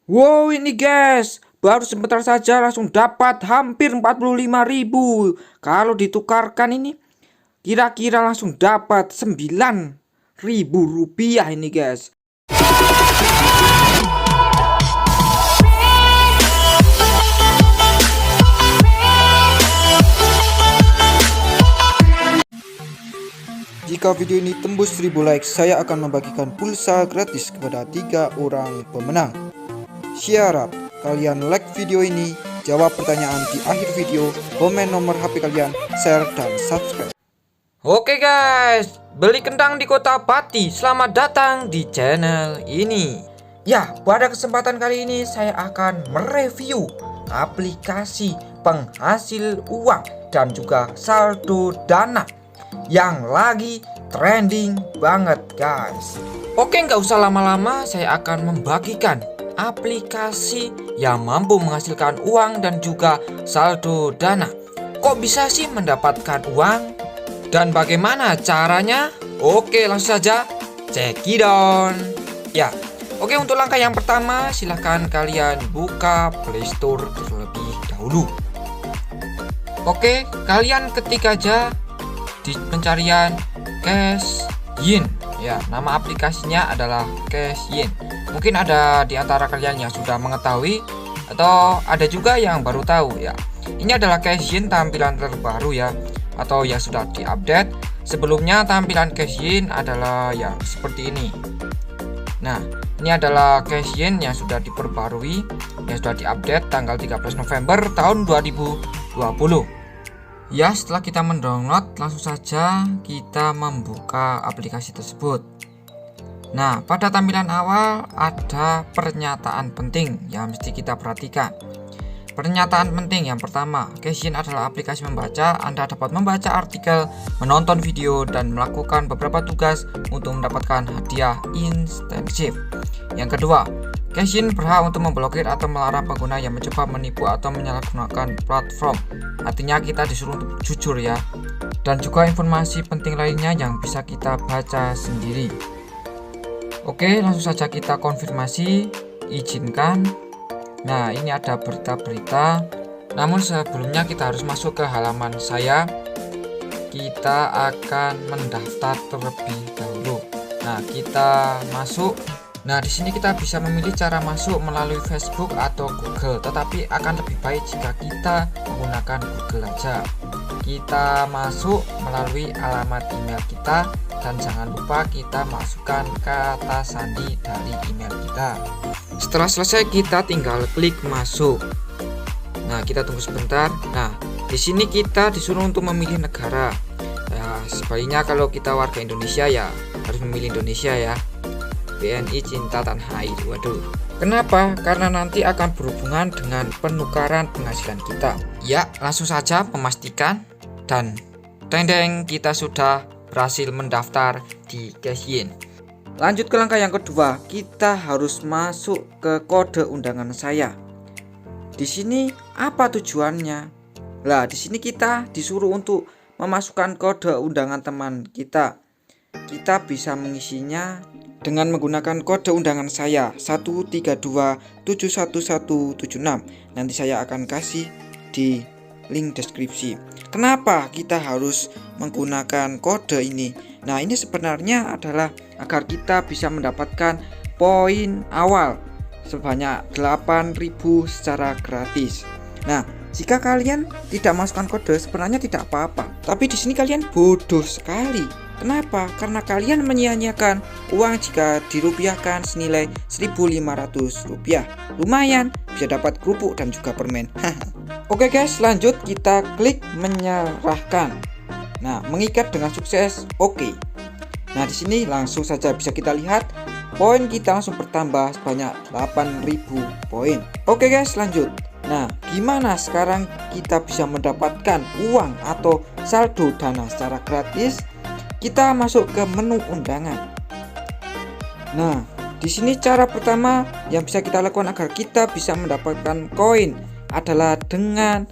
Wow, ini guys, baru sebentar saja langsung dapat hampir 45.000. Kalau ditukarkan ini kira-kira langsung dapat 9.000 rupiah ini guys. Jika video ini tembus 1000 like, saya akan membagikan pulsa gratis kepada 3 orang pemenang. Syarat, kalian like video ini, jawab pertanyaan di akhir video, komen nomor HP kalian, share dan subscribe. Oke guys, beli kentang di kota Pati. Selamat datang di channel ini. Ya, pada kesempatan kali ini saya akan mereview aplikasi penghasil uang dan juga saldo dana yang lagi trending banget guys. Oke, nggak usah lama-lama, saya akan membagikan aplikasi yang mampu menghasilkan uang dan juga saldo dana. Kok bisa sih mendapatkan uang dan bagaimana caranya? Oke, langsung saja check it on. Ya, oke, untuk langkah yang pertama silahkan kalian buka Play Store terlebih dahulu. Oke, kalian ketik aja di pencarian Cashyin. Ya, nama aplikasinya adalah Cashyin. Mungkin ada di antara kalian yang sudah mengetahui atau ada juga yang baru tahu ya. Ini adalah Cashyin tampilan terbaru ya, atau yang sudah diupdate. Sebelumnya tampilan Cashyin adalah yang seperti ini. Nah, ini adalah Cashyin yang sudah diperbarui, yang sudah diupdate tanggal 13 November tahun 2020. Ya, setelah kita mendownload, langsung saja kita membuka aplikasi tersebut. Nah, pada tampilan awal ada pernyataan penting yang mesti kita perhatikan. Pernyataan penting yang pertama, Cashyin adalah aplikasi membaca. Anda dapat membaca artikel, menonton video, dan melakukan beberapa tugas untuk mendapatkan hadiah intensif. Yang kedua, Cashyin berhak untuk memblokir atau melarang pengguna yang mencoba menipu atau menyalahgunakan platform. Artinya kita disuruh untuk jujur ya. Dan juga informasi penting lainnya yang bisa kita baca sendiri. Oke, langsung saja kita konfirmasi, izinkan. Nah, ini ada berita-berita. Namun sebelumnya kita harus masuk ke halaman saya. Kita akan mendaftar terlebih dahulu. Nah, kita masuk. Nah, di sini kita bisa memilih cara masuk melalui Facebook atau Google, tetapi akan lebih baik jika kita menggunakan Google aja. Kita masuk melalui alamat email kita dan jangan lupa kita masukkan kata sandi dari email kita. Setelah selesai kita tinggal klik masuk. Nah, kita tunggu sebentar. Nah, di sini kita disuruh untuk memilih negara. Nah, sebaliknya kalau kita warga Indonesia ya harus memilih Indonesia ya. BNI cinta tanah air. Waduh. Kenapa? Karena nanti akan berhubungan dengan penukaran penghasilan kita. Ya, langsung saja memastikan dan tendeng kita sudah berhasil mendaftar di Cashyin. Lanjut ke langkah yang kedua, kita harus masuk ke kode undangan saya. Di sini apa tujuannya? Lah, di sini kita disuruh untuk memasukkan kode undangan teman kita. Kita bisa mengisinya dengan menggunakan kode undangan saya 132711176. Nanti saya akan kasih di link deskripsi. Kenapa kita harus menggunakan kode ini? Nah, ini sebenarnya adalah agar kita bisa mendapatkan poin awal sebanyak 8.000 secara gratis. Nah, jika kalian tidak masukkan kode sebenarnya tidak apa-apa. Tapi di sini kalian bodoh sekali. Kenapa? Karena kalian menyia-nyiakan uang jika dirupiahkan senilai 1.500 rupiah. Lumayan, bisa dapat kerupuk dan juga permen. Oke guys, lanjut kita klik menyerahkan. Nah, mengikat dengan sukses. Oke. Nah, di sini langsung saja bisa kita lihat poin kita langsung bertambah sebanyak 8.000 poin. Oke guys, lanjut. Nah, gimana sekarang kita bisa mendapatkan uang atau saldo dana secara gratis? Kita masuk ke menu undangan. Nah, di sini cara pertama yang bisa kita lakukan agar kita bisa mendapatkan koin adalah dengan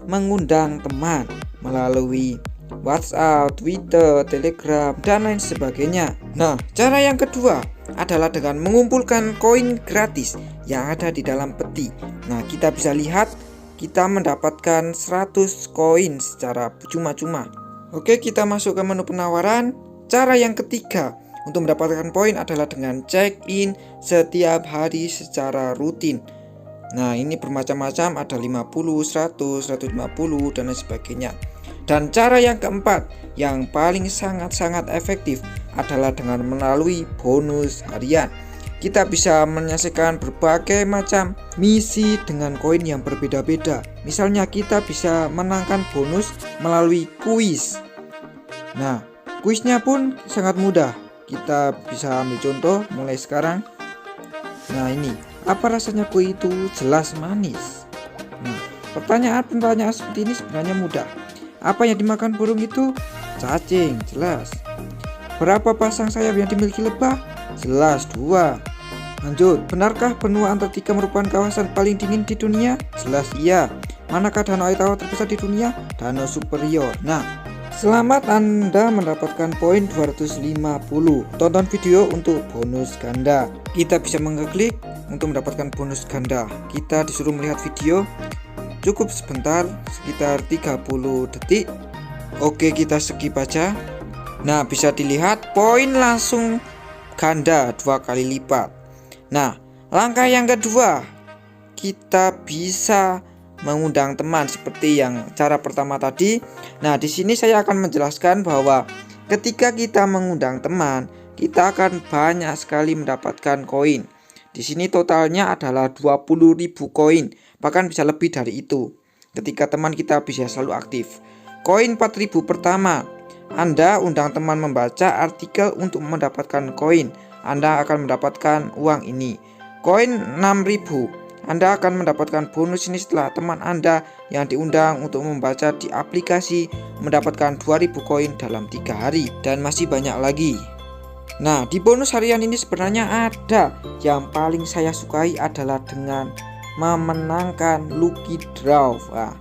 mengundang teman melalui WhatsApp, Twitter, Telegram, dan lain sebagainya. Nah, cara yang kedua adalah dengan mengumpulkan koin gratis yang ada di dalam peti. Nah, kita bisa lihat kita mendapatkan 100 koin secara cuma-cuma. Oke, kita masuk ke menu penawaran. Cara yang ketiga untuk mendapatkan poin adalah dengan check-in setiap hari secara rutin. Nah, ini bermacam-macam, ada 50, 100, 150 dan lain sebagainya. Dan cara yang keempat yang paling sangat-sangat efektif adalah dengan melalui bonus harian. Kita bisa menyelesaikan berbagai macam misi dengan koin yang berbeda-beda. Misalnya kita bisa menangkan bonus melalui kuis. Nah, kuisnya pun sangat mudah. Kita bisa ambil contoh mulai sekarang. Nah, ini, apa rasanya kue itu? Jelas manis. Nah, pertanyaan-pertanyaan seperti ini sebenarnya mudah. Apa yang dimakan burung itu? Cacing, jelas. Berapa pasang sayap yang dimiliki lebah? Jelas 2. Lanjut, benarkah benua Antartika merupakan kawasan paling dingin di dunia? Jelas iya. Manakah danau air tawar terbesar di dunia? Danau Superior. Nah, selamat Anda mendapatkan poin 250. Tonton video untuk bonus ganda. Kita bisa mengklik untuk mendapatkan bonus ganda. Kita disuruh melihat video cukup sebentar, sekitar 30 detik. Oke, kita skip aja. Nah, bisa dilihat poin langsung ganda 2 kali lipat. Nah, langkah yang kedua, kita bisa mengundang teman seperti yang cara pertama tadi. Nah, di sini saya akan menjelaskan bahwa ketika kita mengundang teman, kita akan banyak sekali mendapatkan koin. Di sini totalnya adalah 20.000 koin, bahkan bisa lebih dari itu. Ketika teman kita bisa selalu aktif. Koin 4.000 pertama, Anda undang teman membaca artikel untuk mendapatkan koin. Anda akan mendapatkan uang ini. Koin 6.000, Anda akan mendapatkan bonus ini setelah teman Anda yang diundang untuk membaca di aplikasi mendapatkan 2.000 koin dalam 3 hari. Dan masih banyak lagi. Nah, di bonus harian ini sebenarnya ada yang paling saya sukai adalah dengan memenangkan lucky draw. Nah,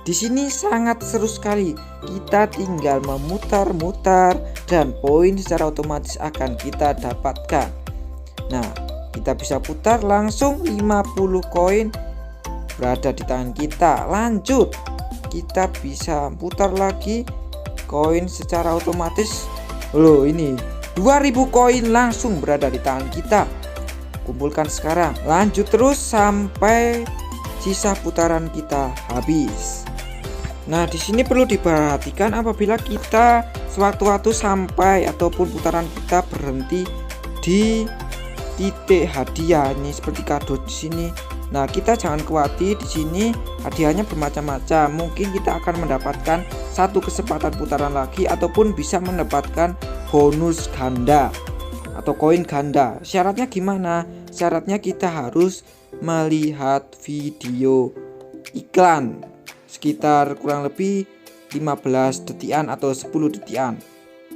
di sini sangat seru sekali. Kita tinggal memutar-mutar dan poin secara otomatis akan kita dapatkan. Nah, kita bisa putar langsung 50 koin berada di tangan kita. Lanjut, kita bisa putar lagi koin secara otomatis. Loh, ini 2000 koin langsung berada di tangan kita. Kumpulkan sekarang. Lanjut terus sampai sisa putaran kita habis. Nah, di sini perlu diperhatikan apabila kita sewaktu-waktu sampai ataupun putaran kita berhenti di titik hadiah ini seperti kado di sini. Nah, kita jangan khawatir, di sini hadiahnya bermacam-macam. Mungkin kita akan mendapatkan satu kesempatan putaran lagi ataupun bisa mendapatkan bonus ganda atau koin ganda. Syaratnya gimana? Syaratnya kita harus melihat video iklan sekitar kurang lebih 15 detikan atau 10 detikan.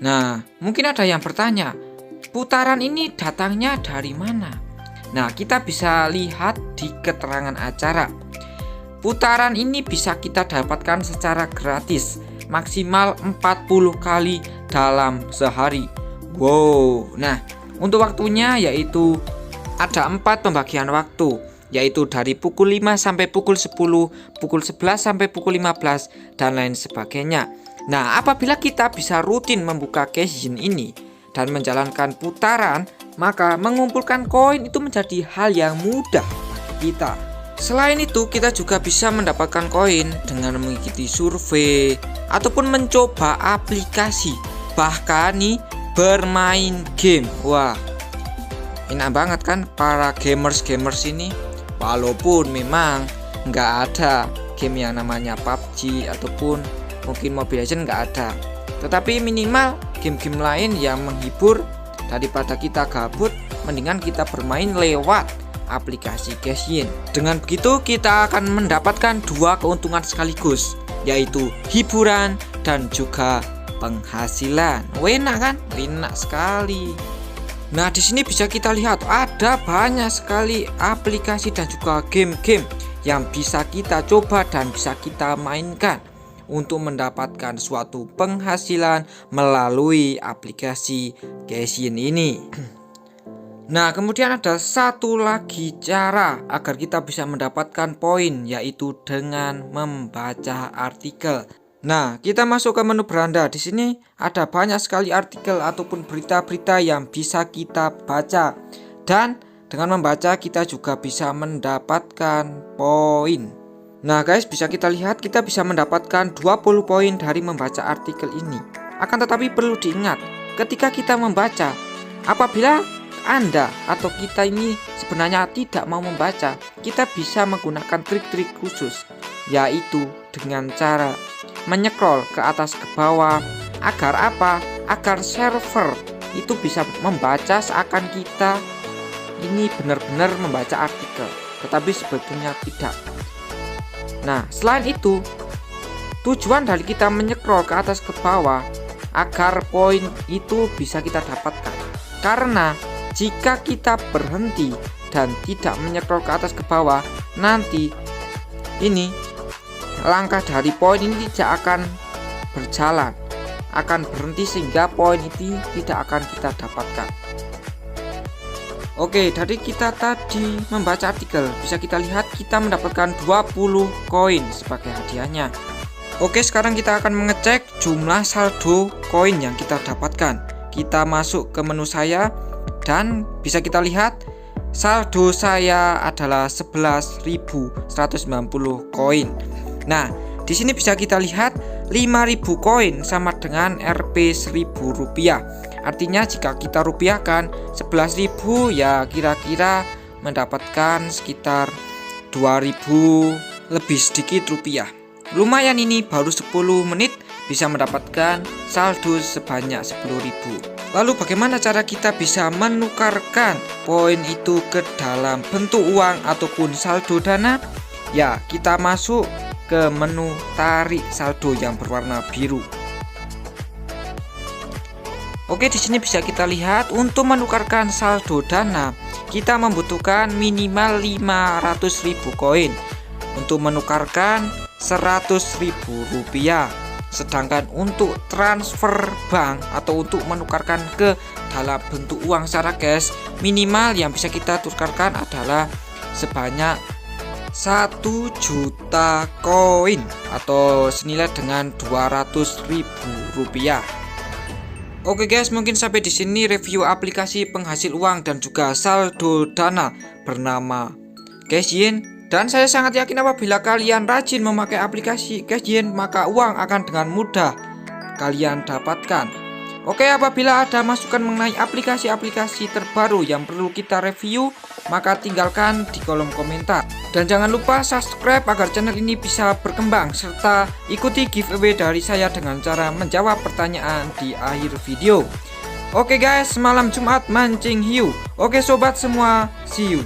Nah, mungkin ada yang bertanya, putaran ini datangnya dari mana? Nah, kita bisa lihat di keterangan acara. Putaran ini bisa kita dapatkan secara gratis, maksimal 40 kali dalam sehari. Wow. Nah, untuk waktunya yaitu ada 4 pembagian waktu, yaitu dari pukul 5 sampai pukul 10, pukul 11 sampai pukul 15, dan lain sebagainya. Nah, apabila kita bisa rutin membuka cash-in ini dan menjalankan putaran, maka mengumpulkan koin itu menjadi hal yang mudah bagi kita. Selain itu, kita juga bisa mendapatkan koin dengan mengikuti survei ataupun mencoba aplikasi, bahkan nih bermain game. Wah, enak banget kan para gamers ini. Walaupun memang nggak ada game yang namanya PUBG ataupun mungkin Mobile Legends nggak ada, tetapi minimal game-game lain yang menghibur. Daripada kita gabut, mendingan kita bermain lewat aplikasi cash-in. Dengan begitu kita akan mendapatkan 2 keuntungan sekaligus, yaitu hiburan dan juga penghasilan. Enak kan? Enak sekali. Nah, di sini bisa kita lihat ada banyak sekali aplikasi dan juga game-game yang bisa kita coba dan bisa kita mainkan untuk mendapatkan suatu penghasilan melalui aplikasi cash-in ini. Nah, kemudian ada satu lagi cara agar kita bisa mendapatkan poin, yaitu dengan membaca artikel. Nah, kita masuk ke menu beranda. Di sini ada banyak sekali artikel ataupun berita-berita yang bisa kita baca. Dan dengan membaca kita juga bisa mendapatkan poin. Nah guys, bisa kita lihat kita bisa mendapatkan 20 poin dari membaca artikel ini. Akan tetapi perlu diingat, ketika kita membaca, apabila Anda atau kita ini sebenarnya tidak mau membaca, kita bisa menggunakan trik-trik khusus, yaitu dengan cara menycroll ke atas ke bawah. Agar apa? Agar server itu bisa membaca seakan kita ini benar-benar membaca artikel, tetapi sebetulnya tidak. Nah, selain itu, tujuan dari kita menycroll ke atas ke bawah agar poin itu bisa kita dapatkan. Karena jika kita berhenti dan tidak menycroll ke atas ke bawah, nanti ini langkah dari poin ini tidak akan berjalan, akan berhenti sehingga poin itu tidak akan kita dapatkan. Oke, dari kita tadi membaca artikel, bisa kita lihat kita mendapatkan 20 koin sebagai hadiahnya. Oke, sekarang kita akan mengecek jumlah saldo koin yang kita dapatkan. Kita masuk ke menu saya dan bisa kita lihat saldo saya adalah 11.190 koin. Nah, di sini bisa kita lihat 5.000 koin sama dengan Rp 1.000 rupiah. Artinya jika kita rupiahkan 11.000 ya kira-kira mendapatkan sekitar 2.000 lebih sedikit rupiah. Lumayan, ini baru 10 menit bisa mendapatkan saldo sebanyak 10.000. Lalu bagaimana cara kita bisa menukarkan poin itu ke dalam bentuk uang ataupun saldo dana? Ya, kita masuk ke menu tarik saldo yang berwarna biru. Oke, di sini bisa kita lihat untuk menukarkan saldo dana kita membutuhkan minimal 500.000 koin untuk menukarkan 100.000 rupiah. Sedangkan untuk transfer bank atau untuk menukarkan ke dalam bentuk uang secara cash, minimal yang bisa kita tukarkan adalah sebanyak 1 juta koin atau senilai dengan 200.000 rupiah. Oke guys, mungkin sampai di sini review aplikasi penghasil uang dan juga saldo dana bernama Cashyin. Dan saya sangat yakin apabila kalian rajin memakai aplikasi Cashyin, maka uang akan dengan mudah kalian dapatkan. Oke, apabila ada masukan mengenai aplikasi-aplikasi terbaru yang perlu kita review, maka tinggalkan di kolom komentar. Dan jangan lupa subscribe agar channel ini bisa berkembang, serta ikuti giveaway dari saya dengan cara menjawab pertanyaan di akhir video. Oke guys, malam Jumat mancing hiu. Oke sobat semua, see you.